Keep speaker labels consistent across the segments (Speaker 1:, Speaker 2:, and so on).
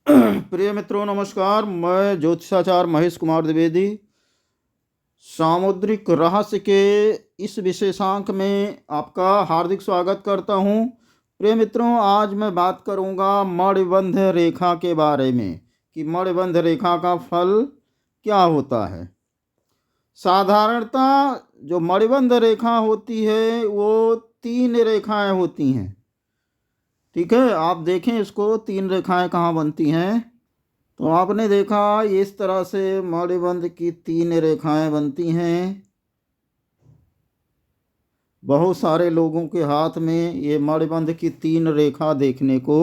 Speaker 1: प्रिय मित्रों नमस्कार। मैं ज्योतिषाचार्य महेश कुमार द्विवेदी सामुद्रिक रहस्य के इस विशेषांक में आपका हार्दिक स्वागत करता हूं। प्रिय मित्रों, आज मैं बात करूंगा मणिबंध रेखा के बारे में कि मणिबंध रेखा का फल क्या होता है। साधारणतः जो मणिबंध रेखा होती है वो 3 रेखाएं होती हैं। ठीक है, आप देखें इसको 3 रेखाएं कहाँ बनती हैं। तो आपने देखा इस तरह से मणिबंध की 3 रेखाएं बनती हैं। बहुत सारे लोगों के हाथ में ये मणिबंध की 3 रेखा देखने को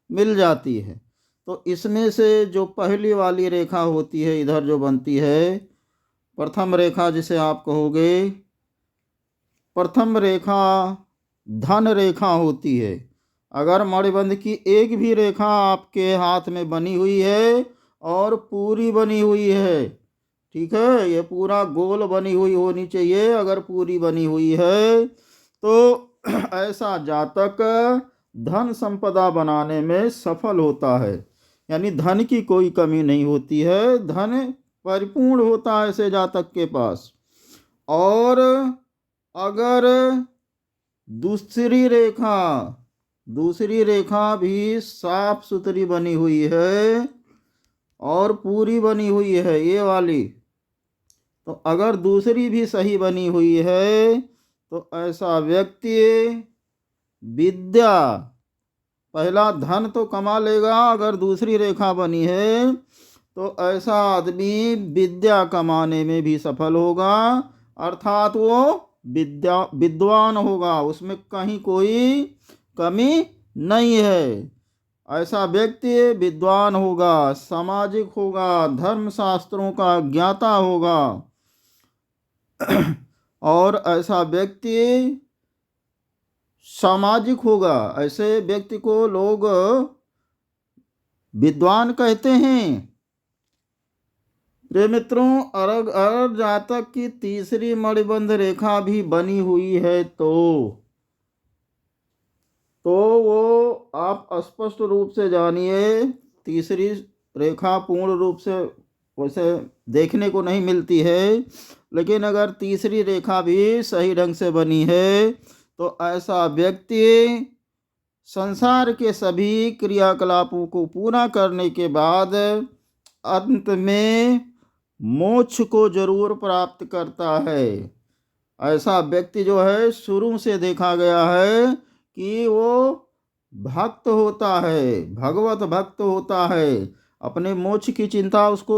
Speaker 1: मिल जाती है। तो इसमें से जो पहली वाली रेखा होती है इधर जो बनती है, प्रथम रेखा जिसे आप कहोगे, प्रथम रेखा धन रेखा होती है। अगर मणिबंध की एक भी रेखा आपके हाथ में बनी हुई है और पूरी बनी हुई है, ठीक है, ये पूरा गोल बनी हुई होनी चाहिए। अगर पूरी बनी हुई है तो ऐसा जातक धन संपदा बनाने में सफल होता है, यानी धन की कोई कमी नहीं होती है, धन परिपूर्ण होता है ऐसे जातक के पास। और अगर दूसरी रेखा भी साफ सुथरी बनी हुई है और पूरी बनी हुई है ये वाली, तो अगर दूसरी भी सही बनी हुई है तो ऐसा व्यक्ति विद्या, पहला धन तो कमा लेगा, अगर दूसरी रेखा बनी है तो ऐसा आदमी विद्या कमाने में भी सफल होगा, अर्थात वो विद्वान होगा, उसमें कहीं कोई कमी नहीं है। ऐसा व्यक्ति विद्वान होगा, सामाजिक होगा, धर्मशास्त्रों का ज्ञाता होगा और ऐसा व्यक्ति सामाजिक होगा। ऐसे व्यक्ति को लोग विद्वान कहते हैं। प्रिय मित्रों, अगर जातक की तीसरी मणिबंध रेखा भी बनी हुई है तो वो आप स्पष्ट रूप से जानिए, तीसरी रेखा पूर्ण रूप से वैसे देखने को नहीं मिलती है, लेकिन अगर तीसरी रेखा भी सही ढंग से बनी है तो ऐसा व्यक्ति संसार के सभी क्रियाकलापों को पूरा करने के बाद अंत में मोक्ष को जरूर प्राप्त करता है। ऐसा व्यक्ति जो है शुरू से देखा गया है कि वो भक्त होता है, भगवत भक्त होता है, अपने मोक्ष की चिंता उसको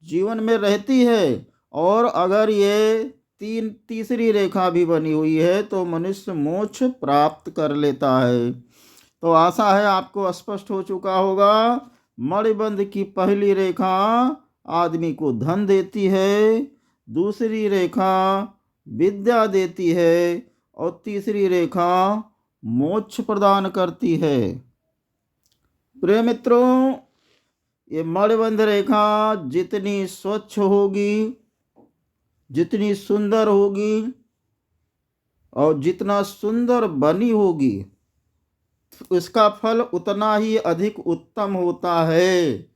Speaker 1: जीवन में रहती है। और अगर ये तीसरी रेखा भी बनी हुई है तो मनुष्य मोक्ष प्राप्त कर लेता है। तो आशा है आपको स्पष्ट हो चुका होगा। मणिबंध की पहली रेखा आदमी को धन देती है, दूसरी रेखा विद्या देती है और तीसरी रेखा मोक्ष प्रदान करती है। प्रिय मित्रों, ये मणिबंध रेखा जितनी स्वच्छ होगी, जितनी सुंदर होगी और जितना सुंदर बनी होगी, इसका फल उतना ही अधिक उत्तम होता है।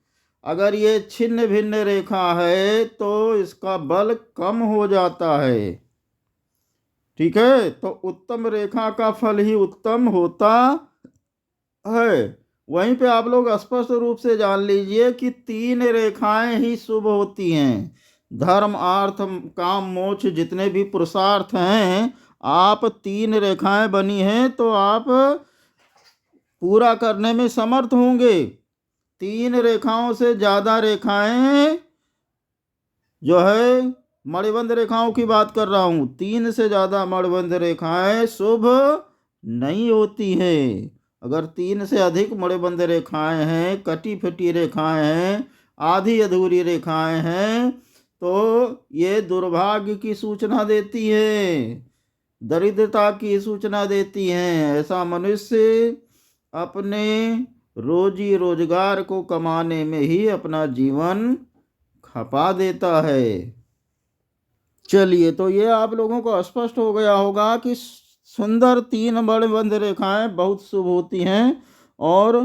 Speaker 1: अगर ये छिन्न भिन्न रेखा है तो इसका बल कम हो जाता है। ठीक है, तो उत्तम रेखा का फल ही उत्तम होता है। वहीं पे आप लोग स्पष्ट रूप से जान लीजिए कि 3 रेखाएं ही शुभ होती हैं। धर्म, अर्थ, काम, मोक्ष जितने भी पुरुषार्थ हैं, आप 3 रेखाएं बनी हैं तो आप पूरा करने में समर्थ होंगे। 3 रेखाओं से ज़्यादा रेखाएं जो है, मणिबंध रेखाओं की बात कर रहा हूँ, 3 से ज़्यादा मणिबंध रेखाएं शुभ नहीं होती हैं। अगर 3 से अधिक मणिबंध रेखाएं हैं, कटी फटी रेखाएं हैं, आधी अधूरी रेखाएं हैं, तो ये दुर्भाग्य की सूचना देती है, दरिद्रता की सूचना देती हैं। ऐसा मनुष्य अपने रोजी रोजगार को कमाने में ही अपना जीवन खपा देता है। चलिए, तो ये आप लोगों को स्पष्ट हो गया होगा कि सुंदर 3 मणिबंध रेखाएं बहुत शुभ होती हैं और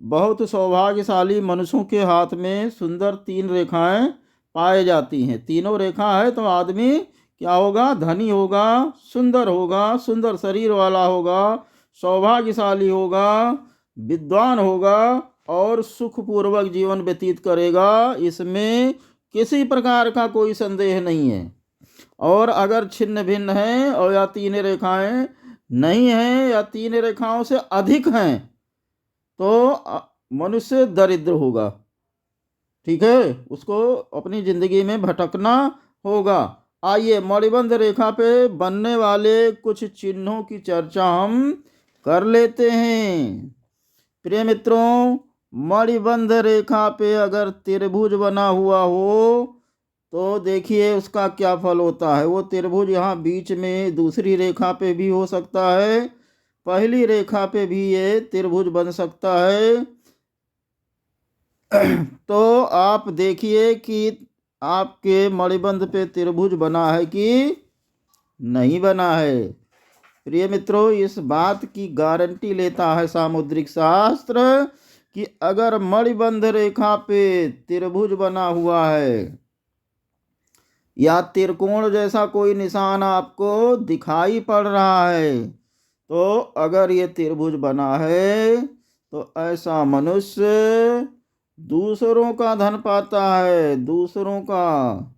Speaker 1: बहुत सौभाग्यशाली मनुष्यों के हाथ में सुंदर 3 रेखाएं पाए जाती हैं। तीनों रेखा है तो आदमी क्या होगा? धनी होगा, सुंदर शरीर वाला होगा, सौभाग्यशाली होगा, विद्वान होगा और सुखपूर्वक जीवन व्यतीत करेगा। इसमें किसी प्रकार का कोई संदेह नहीं है। और अगर छिन्न भिन्न है और या 3 रेखाएं नहीं हैं या 3 रेखाओं से अधिक हैं तो मनुष्य दरिद्र होगा। ठीक है, उसको अपनी जिंदगी में भटकना होगा। आइए मणिबंध रेखा पे बनने वाले कुछ चिन्हों की चर्चा हम कर लेते हैं। प्रिय मित्रों, मणिबंध रेखा पे अगर त्रिभुज बना हुआ हो तो देखिए उसका क्या फल होता है। वो त्रिभुज यहाँ बीच में दूसरी रेखा पे भी हो सकता है, पहली रेखा पे भी ये त्रिभुज बन सकता है। तो आप देखिए कि आपके मणिबंध पे त्रिभुज बना है कि नहीं बना है। प्रिय मित्रों, इस बात की गारंटी लेता है सामुद्रिक शास्त्र कि अगर मणिबंध रेखा पे त्रिभुज बना हुआ है या त्रिकोण जैसा कोई निशान आपको दिखाई पड़ रहा है तो अगर ये त्रिभुज बना है तो ऐसा मनुष्य दूसरों का धन पाता है, दूसरों का।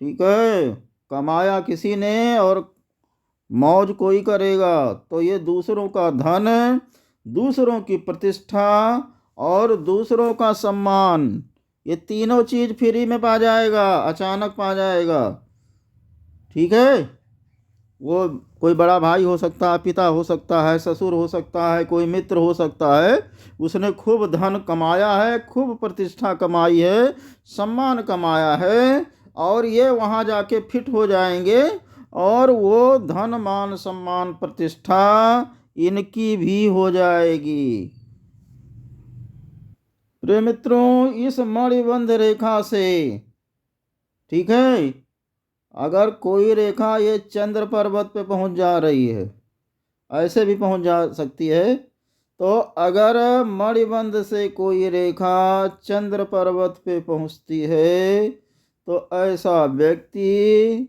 Speaker 1: ठीक है, कमाया किसी ने और मौज कोई करेगा तो ये दूसरों का धन, दूसरों की प्रतिष्ठा और दूसरों का सम्मान, ये तीनों चीज फ्री में पा जाएगा, अचानक पा जाएगा। ठीक है, वो कोई बड़ा भाई हो सकता है, पिता हो सकता है, ससुर हो सकता है, कोई मित्र हो सकता है, उसने खूब धन कमाया है, खूब प्रतिष्ठा कमाई है, सम्मान कमाया है और ये वहाँ जाके फिट हो जाएंगे और वो धन मान सम्मान प्रतिष्ठा इनकी भी हो जाएगी। प्रिय मित्रों, इस मणिबंध रेखा से, ठीक है, अगर कोई रेखा ये चंद्र पर्वत पे पहुंच जा रही है, ऐसे भी पहुंच जा सकती है, तो अगर मणिबंध से कोई रेखा चंद्र पर्वत पे पहुंचती है तो ऐसा व्यक्ति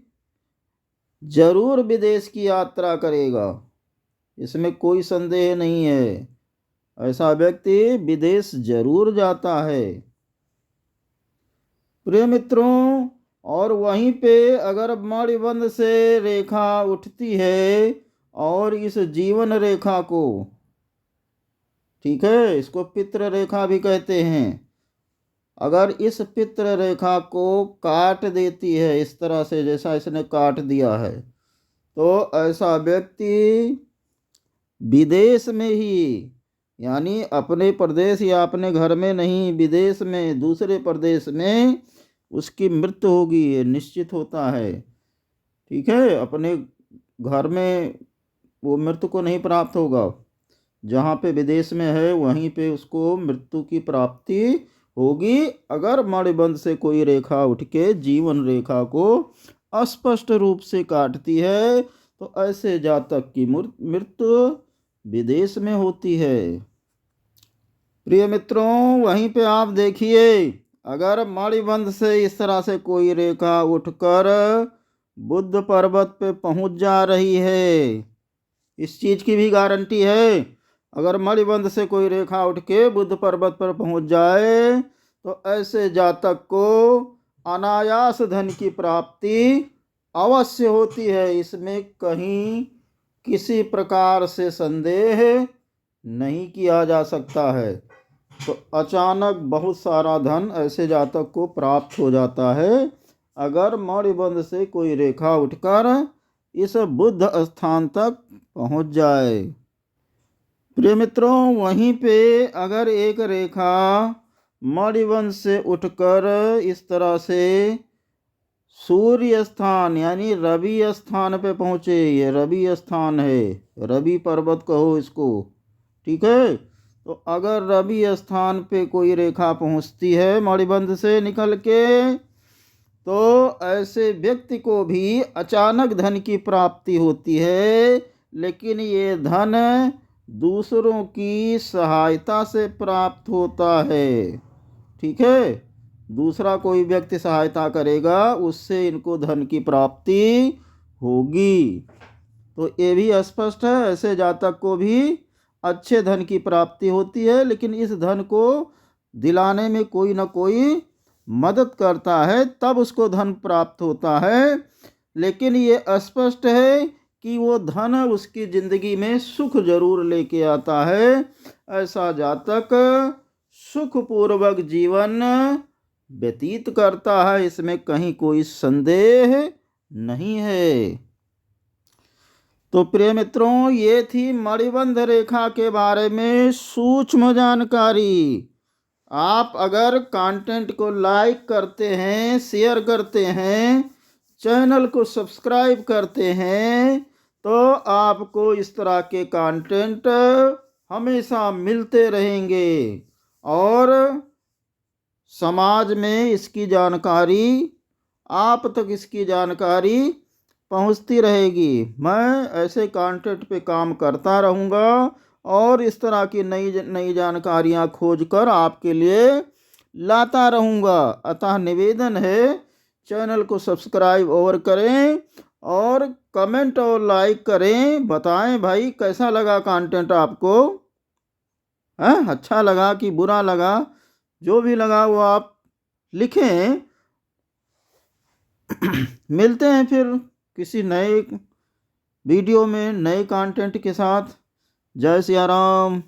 Speaker 1: जरूर विदेश की यात्रा करेगा, इसमें कोई संदेह नहीं है। ऐसा व्यक्ति विदेश जरूर जाता है। प्रिय मित्रों, और वहीं पे अगर मणिबंध से रेखा उठती है और इस जीवन रेखा को, ठीक है, इसको पितृ रेखा भी कहते हैं, अगर इस पितृ रेखा को काट देती है इस तरह से जैसा इसने काट दिया है तो ऐसा व्यक्ति विदेश में ही, यानी अपने प्रदेश या अपने घर में नहीं, विदेश में दूसरे प्रदेश में उसकी मृत्यु होगी, ये निश्चित होता है। ठीक है, अपने घर में वो मृत्यु को नहीं प्राप्त होगा, जहाँ पे विदेश में है वहीं पे उसको मृत्यु की प्राप्ति होगी अगर मणिबंध से कोई रेखा उठ के जीवन रेखा को अस्पष्ट रूप से काटती है तो ऐसे जातक की मृत्यु विदेश में होती है। प्रिय मित्रों, वहीं पे आप देखिए अगर मणिबंध से इस तरह से कोई रेखा उठकर बुद्ध पर्वत पे पहुंच जा रही है, इस चीज की भी गारंटी है। अगर मणिबंध से कोई रेखा उठ के बुद्ध पर्वत पर पहुंच जाए तो ऐसे जातक को अनायास धन की प्राप्ति अवश्य होती है, इसमें कहीं किसी प्रकार से संदेह नहीं किया जा सकता है। तो अचानक बहुत सारा धन ऐसे जातक को प्राप्त हो जाता है अगर मणिबंध से कोई रेखा उठकर इस बुद्ध स्थान तक पहुंच जाए। प्रिय मित्रों, वहीं पे अगर एक रेखा मणिबंध से उठकर इस तरह से सूर्य स्थान यानी रवि स्थान पे पहुंचे, ये रवि स्थान है, रवि पर्वत कहो इसको, ठीक है, तो अगर रवि स्थान पे कोई रेखा पहुंचती है मणिबंध से निकल के तो ऐसे व्यक्ति को भी अचानक धन की प्राप्ति होती है, लेकिन ये धन दूसरों की सहायता से प्राप्त होता है। ठीक है, दूसरा कोई व्यक्ति सहायता करेगा उससे इनको धन की प्राप्ति होगी। तो ये भी स्पष्ट है, ऐसे जातक को भी अच्छे धन की प्राप्ति होती है, लेकिन इस धन को दिलाने में कोई ना कोई मदद करता है, तब उसको धन प्राप्त होता है। लेकिन ये स्पष्ट है कि वो धन उसकी जिंदगी में सुख जरूर लेके आता है। ऐसा जातक सुखपूर्वक जीवन व्यतीत करता है, इसमें कहीं कोई संदेह नहीं है। तो प्रिय मित्रों, ये थी मणिबंध रेखा के बारे में सूक्ष्म जानकारी। आप अगर कंटेंट को लाइक करते हैं, शेयर करते हैं, चैनल को सब्सक्राइब करते हैं, तो आपको इस तरह के कंटेंट हमेशा मिलते रहेंगे और समाज में इसकी जानकारी, आप तक इसकी जानकारी पहुंचती रहेगी। मैं ऐसे कंटेंट पे काम करता रहूँगा और इस तरह की नई नई जानकारियाँ खोजकर आपके लिए लाता रहूँगा। अतः निवेदन है, चैनल को सब्सक्राइब और करें और कमेंट और लाइक करें। बताएं भाई कैसा लगा कंटेंट आपको, अच्छा लगा कि बुरा लगा, जो भी लगा वो आप लिखें। मिलते हैं फिर किसी नए वीडियो में नए कंटेंट के साथ। जय सिया राम।